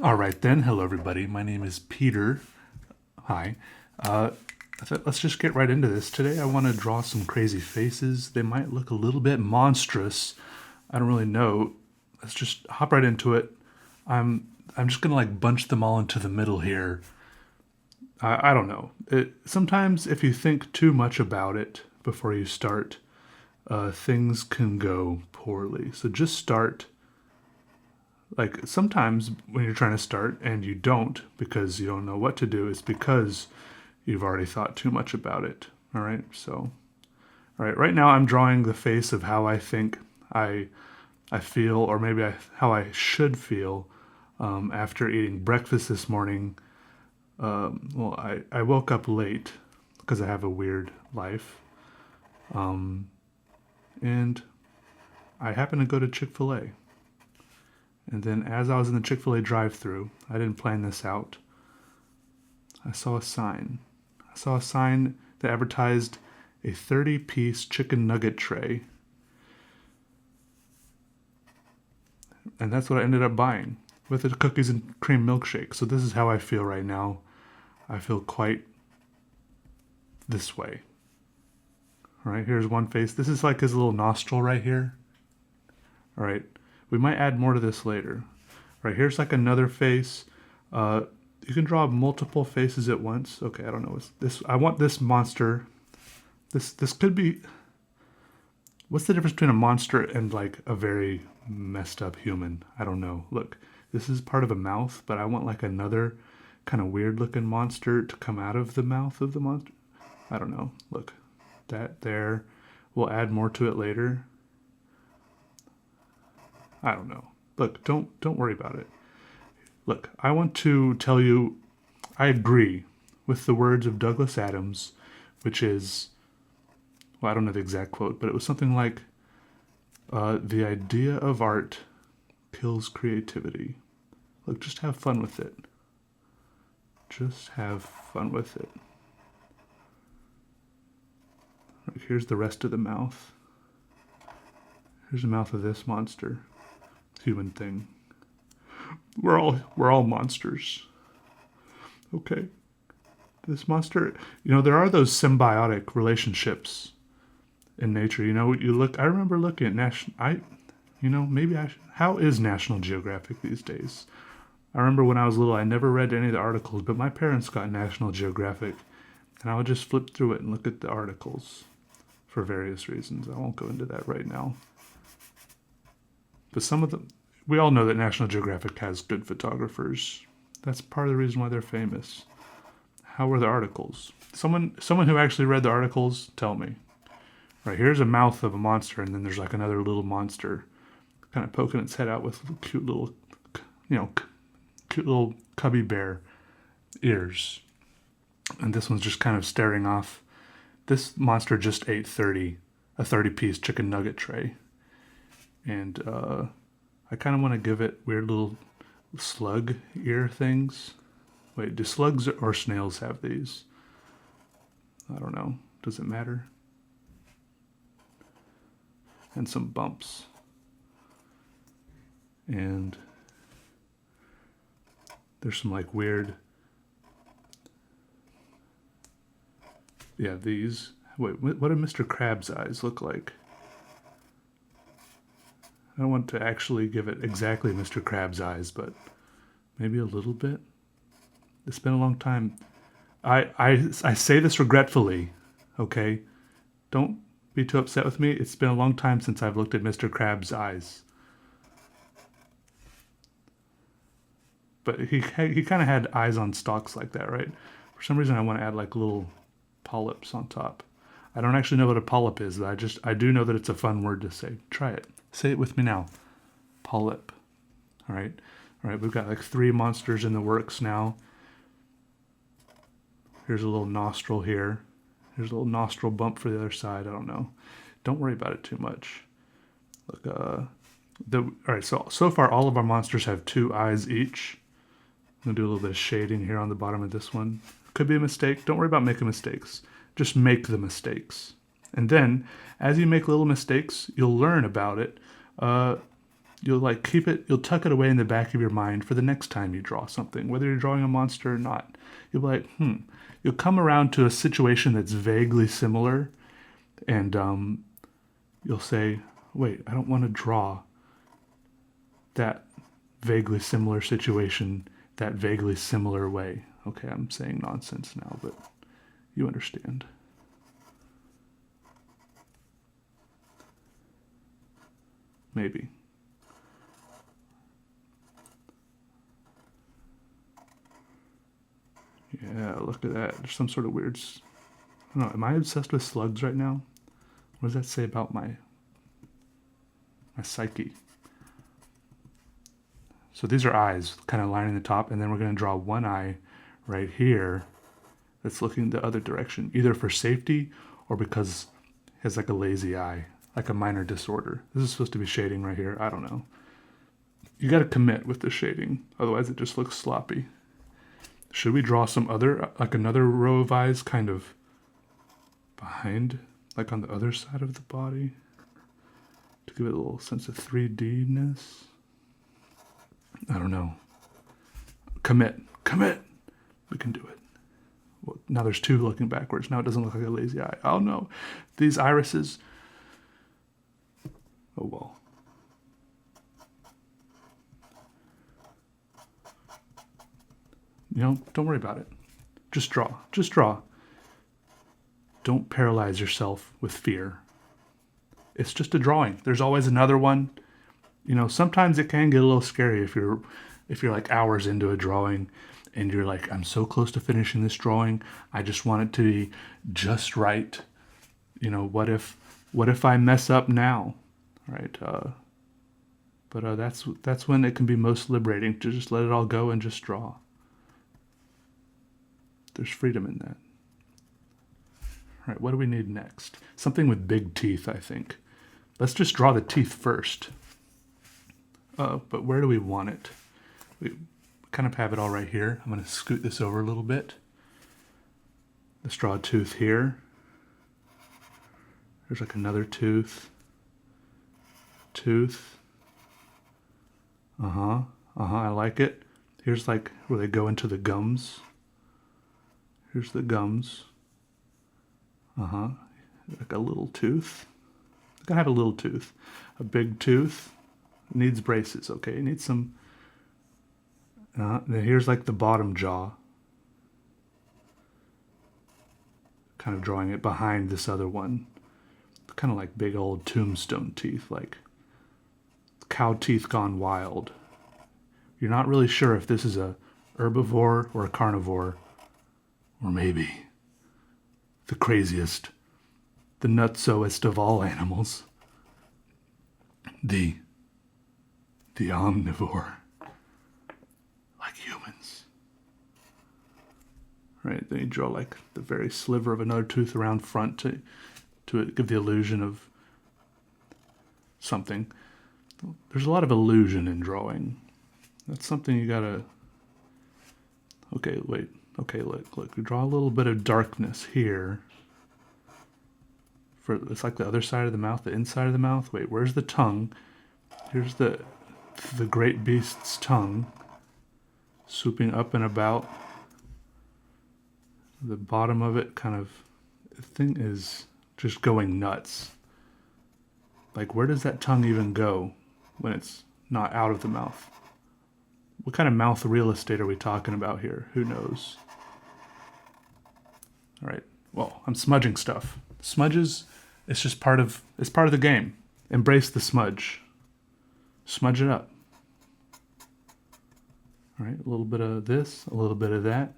All right then. Hello, everybody. My name is Peter. Hi. Uh, I thought let's just get right into this. Today, I want to draw some crazy faces. They might look a little bit monstrous. I don't really know. Let's just hop right into it. I'm just gonna like bunch them all into the middle here. I don't know. Sometimes if you think too much about it before you start, things can go poorly. So just start. Like sometimes when you're trying to start and you don't because you don't know what to do, it's because you've already thought too much about it. All right. So, all right. Right now, I'm drawing the face of how I think I I feel, or maybe how I should feel after eating breakfast this morning. I woke up late because I have a weird life, and I happened to go to Chick-fil-A. And then as I was in the Chick-fil-A drive-through, I didn't plan this out. I saw a sign. I saw a sign that advertised a 30-piece chicken nugget tray. And that's what I ended up buying with a cookies and cream milkshake. So this is how I feel right now. I feel quite this way. All right, here's one face. This is like his little nostril right here. All right, we might add more to this later. All right, here's like another face. You can draw multiple faces at once. Okay, I don't know. This I want this monster. This could be. What's the difference between a monster and like a very messed up human? I don't know. Look, this is part of a mouth, but I want like another kind of weird looking monster to come out of the mouth of the monster. I don't know. Look, that there. We'll add more to it later. I don't know. Look, don't worry about it. Look, I want to tell you I agree with the words of Douglas Adams, which is, well, I don't know the exact quote, but it was something like, the idea of art kills creativity. Look, just have fun with it. Just have fun with it. Right, here's the rest of the mouth. Here's the mouth of this monster, human thing. We're all monsters. Okay. This monster, there are those symbiotic relationships in nature. You look. I remember looking at how is National Geographic these days? I remember when I was little, I never read any of the articles, but my parents got National Geographic, and I would just flip through it and look at the articles for various reasons. I won't go into that right now. But some of them, we all know that National Geographic has good photographers. That's part of the reason why they're famous. How were the articles? Someone who actually read the articles, tell me. Right, here's a mouth of a monster, and then there's like another little monster kind of poking its head out with you know, cute little cubby bear ears. And this one's just kind of staring off. This monster just ate a 30-piece chicken nugget tray. And I kind of want to give it weird little slug ear things. Wait, do slugs or snails have these? I don't know. Does it matter? And some bumps. And there's some like weird. Yeah, these. Wait, what do Mr. Crab's eyes look like? I don't want to actually give it exactly Mr. Crab's eyes, but maybe a little bit. It's been a long time. I say this regretfully, okay? Don't be too upset with me. It's been a long time since I've looked at Mr. Crab's eyes. But he kind of had eyes on stalks like that, right? For some reason, I want to add like little polyps on top. I don't actually know what a polyp is, but I do know that it's a fun word to say. Try it. Say it with me now. Polyp. All right. All right. We've got like 3 monsters in the works now. Here's a little nostril here. Here's a little nostril bump for the other side. I don't know. Don't worry about it too much. Look, all right. So far, all of our monsters have 2 eyes each. I'm gonna do a little bit of shading here on the bottom of this one. Could be a mistake. Don't worry about making mistakes. Just make the mistakes. And then, as you make little mistakes, you'll learn about it. you'll like keep it, you'll tuck it away in the back of your mind for the next time you draw something, whether you're drawing a monster or not. You'll be like, you'll come around to a situation that's vaguely similar, and you'll say, wait, I don't want to draw that vaguely similar situation that vaguely similar way. Okay, I'm saying nonsense now, but you understand. Maybe. Yeah, look at that. There's some sort of weird... I don't know, am I obsessed with slugs right now? What does that say about my psyche? So these are eyes, kind of lining the top, and then we're going to draw one eye right here that's looking the other direction, either for safety or because it has like a lazy eye, like a minor disorder. This is supposed to be shading right here. I don't know. You got to commit with the shading, otherwise it just looks sloppy. Should we draw some other, like another row of eyes kind of behind, like on the other side of the body, to give it a little sense of 3D-ness? I don't know. Commit. We can do it. Well, now there's two looking backwards. Now it doesn't look like a lazy eye. Oh no, these irises. Oh well. Don't worry about it. Just draw. Don't paralyze yourself with fear. It's just a drawing. There's always another one. Sometimes it can get a little scary if you're like hours into a drawing and you're like, I'm so close to finishing this drawing. I just want it to be just right. What if I mess up now? Right? But that's when it can be most liberating to just let it all go and just draw. There's freedom in that. All right, what do we need next? Something with big teeth, I think. Let's just draw the teeth first. But where do we want it? We kind of have it all right here. I'm going to scoot this over a little bit. Let's draw a tooth here. There's like another tooth. I like it. Here's like where they go into the gums. Here's the gums. Like a little tooth. I gotta have a little tooth. A big tooth. Needs braces, okay? It needs some... then here's like the bottom jaw. Kind of drawing it behind this other one. Kind of like big old tombstone teeth, like cow teeth gone wild. You're not really sure if this is a herbivore or a carnivore, or maybe the craziest, the nutsoest of all animals, the omnivore, like humans. Right, then you draw like the very sliver of another tooth around front to give the illusion of something. There's a lot of illusion in drawing. That's something you gotta... Okay, wait. Okay, look. We draw a little bit of darkness here. It's like the other side of the mouth, the inside of the mouth. Wait, where's the tongue? Here's the great beast's tongue. Swooping up and about. The bottom of it kind of... The thing is just going nuts. Like, where does that tongue even go when it's not out of the mouth? What kind of mouth real estate are we talking about here? Who knows? All right. Well, I'm smudging stuff. Smudges, it's just part of the game. Embrace the smudge. Smudge it up. All right. A little bit of this, a little bit of that.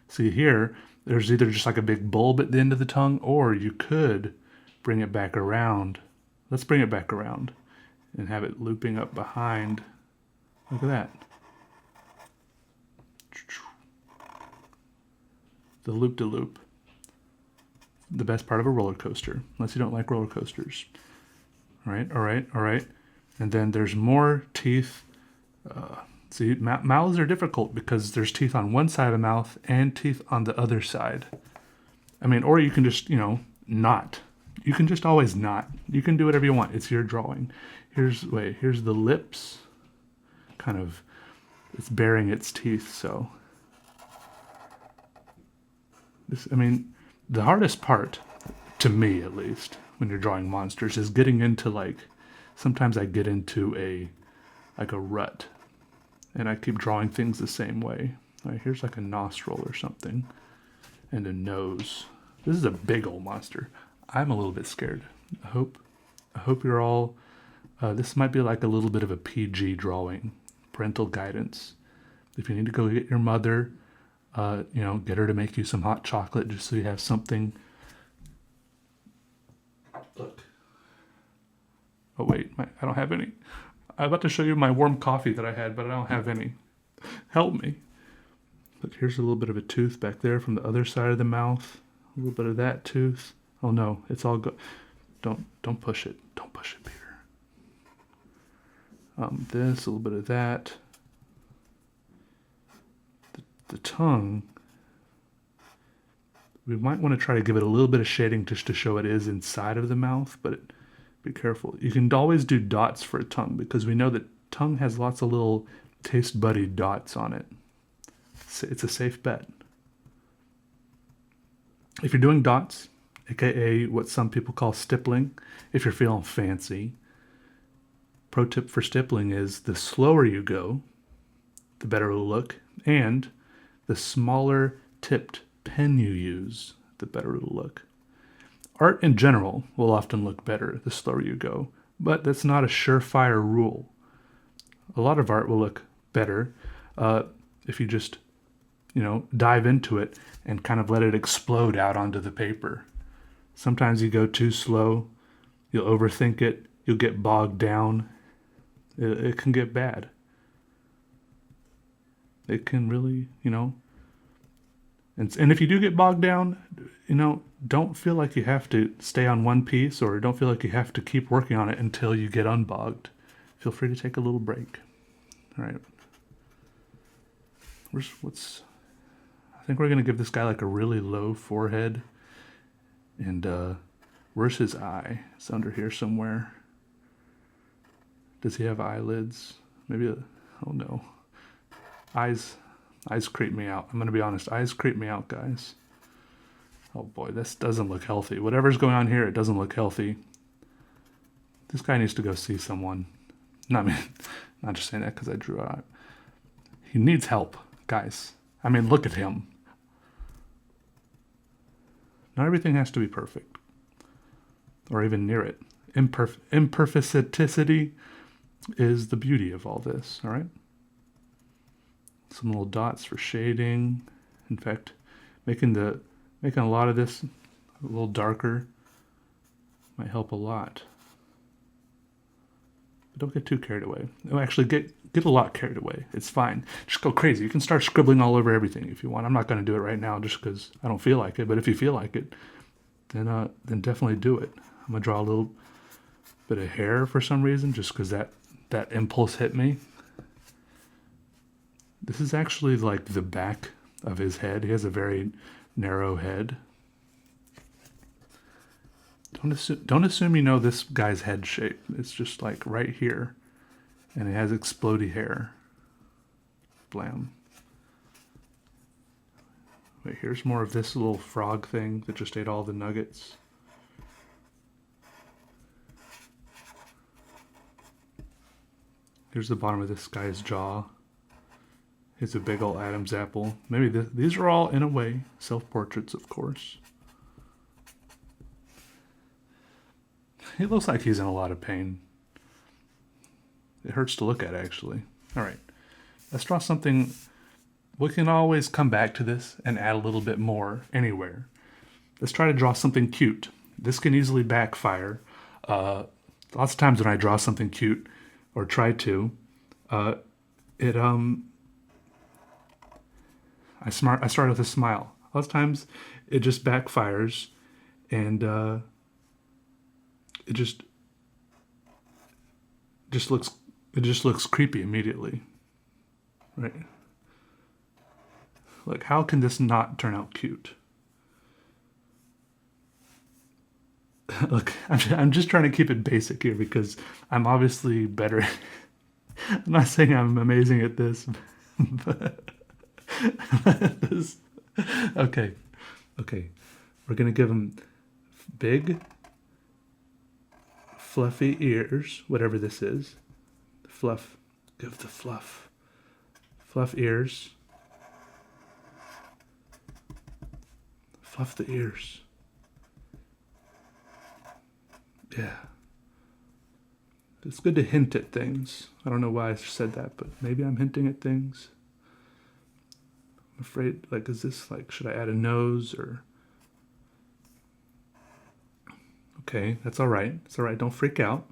See here, there's either just like a big bulb at the end of the tongue, or you could bring it back around. Let's bring it back around and have it looping up behind. Look at that. The loop-de-loop. The best part of a roller coaster, unless you don't like roller coasters. All right. And then there's more teeth. See, mouths are difficult because there's teeth on one side of the mouth and teeth on the other side. I mean, or you can just, not You can just always not. You can do whatever you want. It's your drawing. Here's the lips. Kind of, it's baring its teeth, so. I mean, the hardest part, to me at least, when you're drawing monsters, is getting into sometimes I get into a rut, and I keep drawing things the same way. All right, here's like a nostril or something, and a nose. This is a big old monster. I'm a little bit scared. I hope you're all. This might be like a little bit of a PG drawing, parental guidance. If you need to go get your mother, get her to make you some hot chocolate just so you have something. Look. Oh wait, I don't have any. I'm about to show you my warm coffee that I had, but I don't have any. Help me. Look, here's a little bit of a tooth back there from the other side of the mouth. A little bit of that tooth. Oh no, it's all good. Don't push it. Don't push it, Peter. This, a little bit of that. The tongue. We might want to try to give it a little bit of shading just to show it is inside of the mouth, but be careful. You can always do dots for a tongue because we know that tongue has lots of little taste buddy dots on it. It's a safe bet. If you're doing dots, aka what some people call stippling, if you're feeling fancy, pro tip for stippling is the slower you go, the better it'll look, and the smaller tipped pen you use, the better it'll look. Art in general will often look better the slower you go, but that's not a surefire rule. A lot of art will look better if you just dive into it and kind of let it explode out onto the paper. Sometimes you go too slow, you'll overthink it, you'll get bogged down. It can get bad. It can really, and if you do get bogged down, don't feel like you have to stay on one piece or don't feel like you have to keep working on it until you get unbogged. Feel free to take a little break. All right. I think we're going to give this guy like a really low forehead. And where's his eye? It's under here somewhere. Does he have eyelids? Maybe, oh no. Eyes creep me out. I'm going to be honest. Eyes creep me out, guys. Oh boy, this doesn't look healthy. Whatever's going on here, it doesn't look healthy. This guy needs to go see someone. Not just saying that because I drew out. He needs help, guys. Look at him. Not everything has to be perfect. Or even near it. Imperfecticity is the beauty of all this, all right? Some little dots for shading. In fact, making a lot of this a little darker might help a lot. But don't get too carried away. No, actually, get a lot carried away. It's fine. Just go crazy. You can start scribbling all over everything if you want. I'm not going to do it right now just because I don't feel like it. But if you feel like it, then definitely do it. I'm going to draw a little bit of hair for some reason just because that impulse hit me. This is actually like the back of his head. He has a very narrow head. Don't assume you know this guy's head shape. It's just like right here. And it has explodey hair. Blam. Wait, here's more of this little frog thing that just ate all the nuggets. Here's the bottom of this guy's jaw. It's a big old Adam's apple. Maybe these are all, in a way, self-portraits, of course. He looks like he's in a lot of pain. It hurts to look at, actually. All right. Let's draw something. We can always come back to this and add a little bit more anywhere. Let's try to draw something cute. This can easily backfire. Lots of times when I draw something cute, or try to, I start with a smile. Lots of times it just backfires, and it just looks creepy immediately, right? Like, how can this not turn out cute? Look, I'm just trying to keep it basic here because I'm obviously better. I'm not saying I'm amazing at this, but this, okay, okay. We're gonna give him big, fluffy ears, whatever this is. Fluff. Give the fluff. Fluff ears. Fluff the ears. Yeah. It's good to hint at things. I don't know why I said that, but maybe I'm hinting at things. I'm afraid, like, is this, like, should I add a nose or... Okay, that's all right. It's all right. Don't freak out.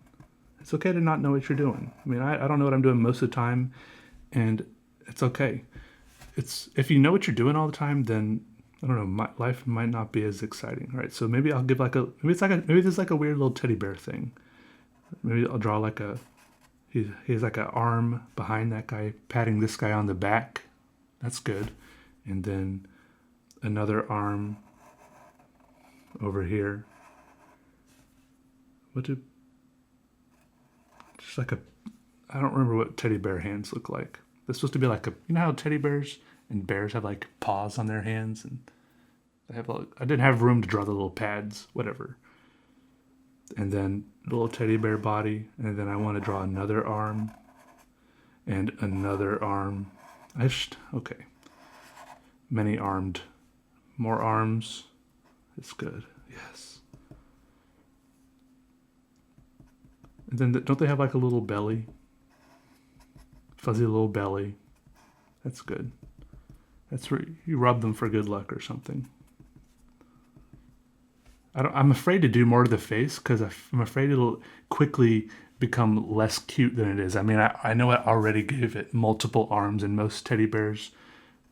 It's okay to not know what you're doing. I mean, I don't know what I'm doing most of the time, and it's okay. It's if you know what you're doing all the time, then I don't know. My life might not be as exciting, right? So maybe I'll give like a maybe there's like a weird little teddy bear thing. Maybe I'll draw like a he has like an arm behind that guy, patting this guy on the back. That's good, and then another arm over here. What did just like a I don't remember what teddy bear hands look like. They're supposed to be like a you know how teddy bears and bears have like paws on their hands and they have like, I didn't have room to draw the little pads, whatever. And then little teddy bear body, and then I want to draw another arm and another arm. Okay. Many armed, more arms. It's good. Yes. And then don't they have like a little belly? Fuzzy little belly. That's good. That's where you rub them for good luck or something. I'm afraid to do more to the face because I'm afraid it'll quickly become less cute than it is. I mean, I know I already gave it multiple arms, and most teddy bears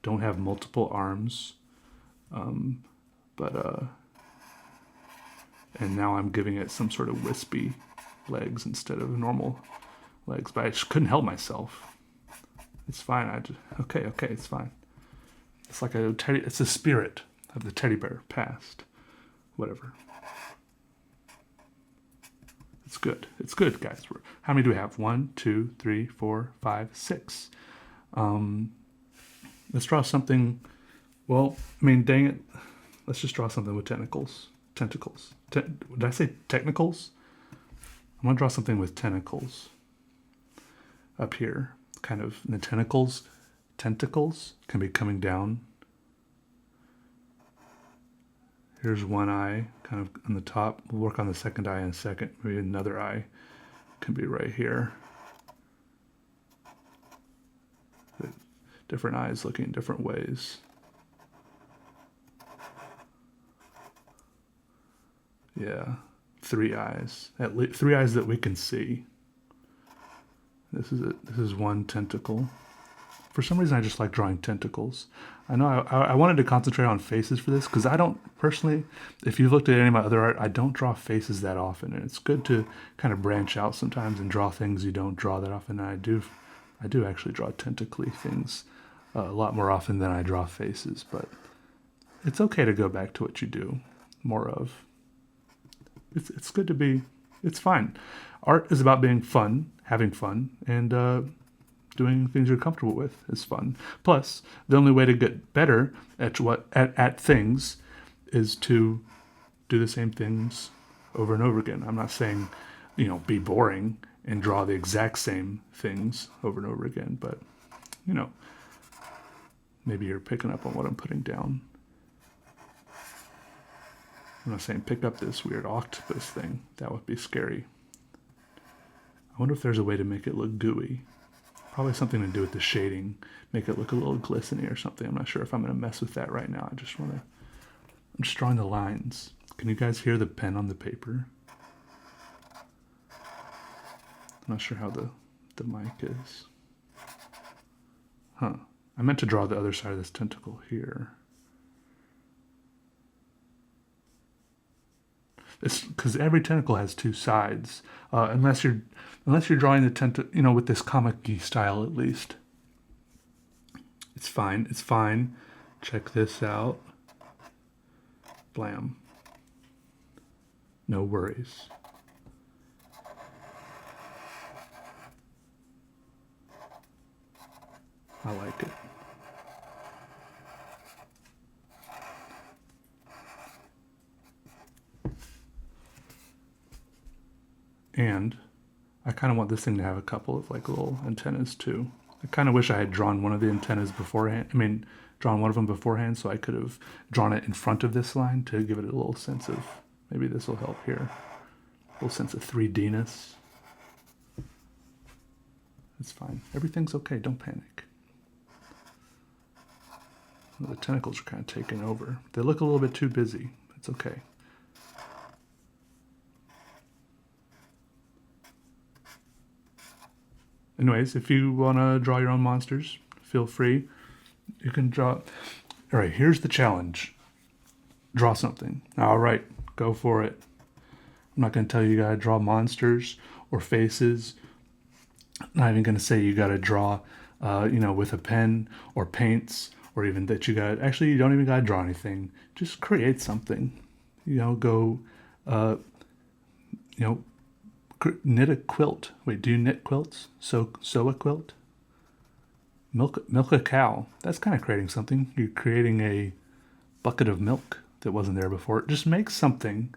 don't have multiple arms. But and now I'm giving it some sort of wispy legs instead of normal legs. But I just couldn't help myself. It's fine. Okay, it's fine. It's like it's a spirit of the teddy bear past. Whatever. It's good. It's good, guys. How many do we have? 1, 2, 3, 4, 5, 6. Let's draw something. Well, I mean, dang it. Let's just draw something with tentacles. Tentacles. Did I say technicals? I'm going to draw something with tentacles. Up here. Kind of the tentacles. Tentacles can be coming down. Here's one eye, kind of on the top. We'll work on the second eye in a second. Maybe another eye can be right here. Different eyes looking different ways. Yeah, 3 eyes. At least 3 eyes that we can see. This is it. This is one tentacle. For some reason, I just like drawing tentacles. I know I wanted to concentrate on faces for this because I don't personally, if you've looked at any of my other art, I don't draw faces that often. And it's good to kind of branch out sometimes and draw things you don't draw that often. And I do actually draw tentacly things a lot more often than I draw faces. But it's okay to go back to what you do more of. It's good to be, it's fine. Art is about being fun, having fun, and doing things you're comfortable with is fun. Plus, the only way to get better at things is to do the same things over and over again. I'm not saying, be boring and draw the exact same things over and over again, but maybe you're picking up on what I'm putting down. I'm not saying pick up this weird octopus thing. That would be scary. I wonder if there's a way to make it look gooey. Probably something to do with the shading, make it look a little glistening or something. I'm not sure if I'm going to mess with that right now. I'm just drawing the lines. Can you guys hear the pen on the paper? I'm not sure how the mic is. Huh. I meant to draw the other side of this tentacle here. It's because every tentacle has 2 sides, unless you're drawing the tentacle, with this comic-y style at least. It's fine. It's fine. Check this out. Blam. No worries. I like it. And I kind of want this thing to have a couple of like little antennas too. I kind of wish I had drawn one of the antennas beforehand. Drawn one of them beforehand so I could have drawn it in front of this line to give it a little sense of, maybe this will help here, a little sense of 3D-ness. It's fine. Everything's okay. Don't panic. Well, the tentacles are kind of taking over. They look a little bit too busy. It's okay. Anyways, if you want to draw your own monsters, feel free. You can draw. All right, here's the challenge. Draw something. All right, go for it. I'm not going to tell you got to draw monsters or faces. I'm not even going to say you got to draw, with a pen or paints, or even that you got. Actually, you don't even got to draw anything. Just create something. Knit a quilt. Wait, do you knit quilts? Sew a quilt? Milk a cow. That's kind of creating something. You're creating a bucket of milk that wasn't there before. Just make something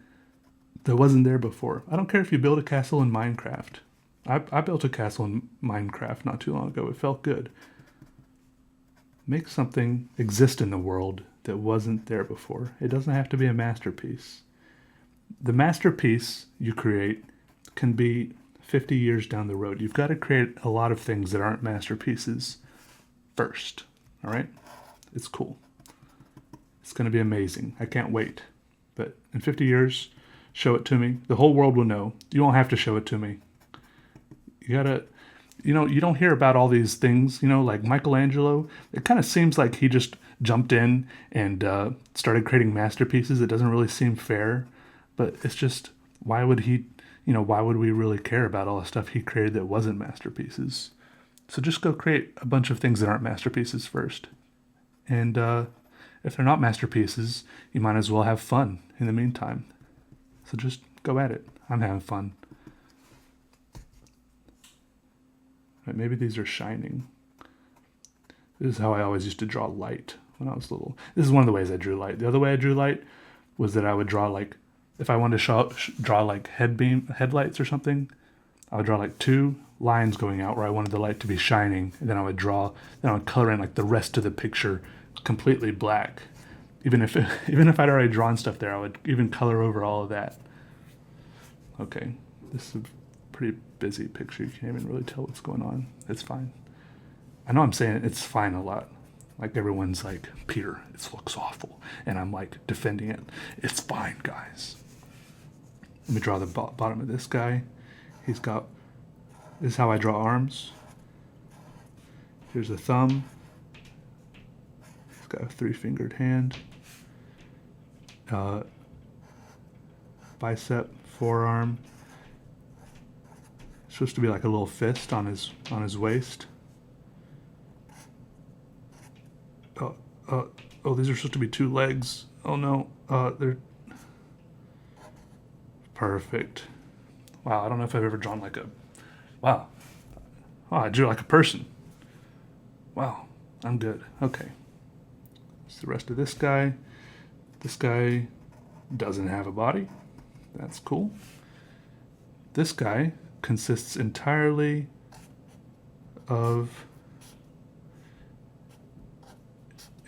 that wasn't there before. I don't care if you build a castle in Minecraft. I built a castle in Minecraft not too long ago. It felt good. Make something exist in the world that wasn't there before. It doesn't have to be a masterpiece. The masterpiece you create can be 50 years down the road. You've got to create a lot of things that aren't masterpieces first. All right? It's cool. It's going to be amazing. I can't wait. But in 50 years, show it to me. The whole world will know. You don't have to show it to me. You gotta, you don't hear about all these things, like Michelangelo. It kind of seems like he just jumped in and started creating masterpieces. It doesn't really seem fair, but it's just, why would we really care about all the stuff he created that wasn't masterpieces? So just go create a bunch of things that aren't masterpieces first. And if they're not masterpieces, you might as well have fun in the meantime. So just go at it. I'm having fun. Right, maybe these are shining. This is how I always used to draw light when I was little. This is one of the ways I drew light. The other way I drew light was that I would draw like, if I wanted to draw like headlights or something, I would draw like 2 lines going out where I wanted the light to be shining, and then I would color in like the rest of the picture completely black. Even if I'd already drawn stuff there, I would even color over all of that. Okay, this is a pretty busy picture. You can't even really tell what's going on. It's fine. I know I'm saying it's fine a lot. Like everyone's like, Peter, it looks awful. And I'm like defending it. It's fine, guys. Let me draw the bottom of this guy. This is how I draw arms. Here's a thumb. He's got a 3-fingered hand. Bicep, forearm. It's supposed to be like a little fist on his waist. These are supposed to be 2 legs. Oh no, they're perfect. Wow, I don't know if I've ever drawn like a, wow. Oh, I drew like a person. Wow, I'm good. Okay. It's the rest of this guy. This guy doesn't have a body. That's cool. This guy consists entirely of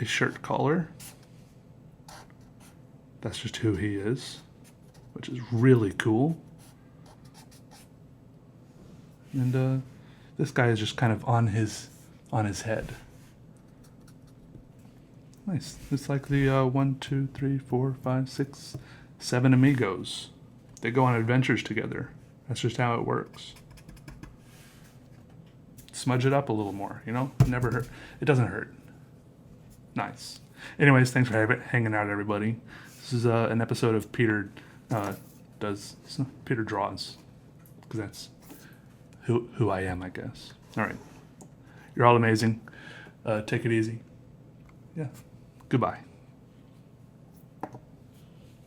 a shirt collar. That's just who he is, which is really cool. And this guy is just kind of on his head. Nice. It's like the 1, 2, 3, 4, 5, 6, 7 amigos. They go on adventures together. That's just how it works. Smudge it up a little more, It never hurt. It doesn't hurt. Nice. Anyways, thanks for hanging out, everybody. This is an episode of Peter Draws, because that's who I am, I guess. All right. You're all amazing. Take it easy. Yeah. Goodbye.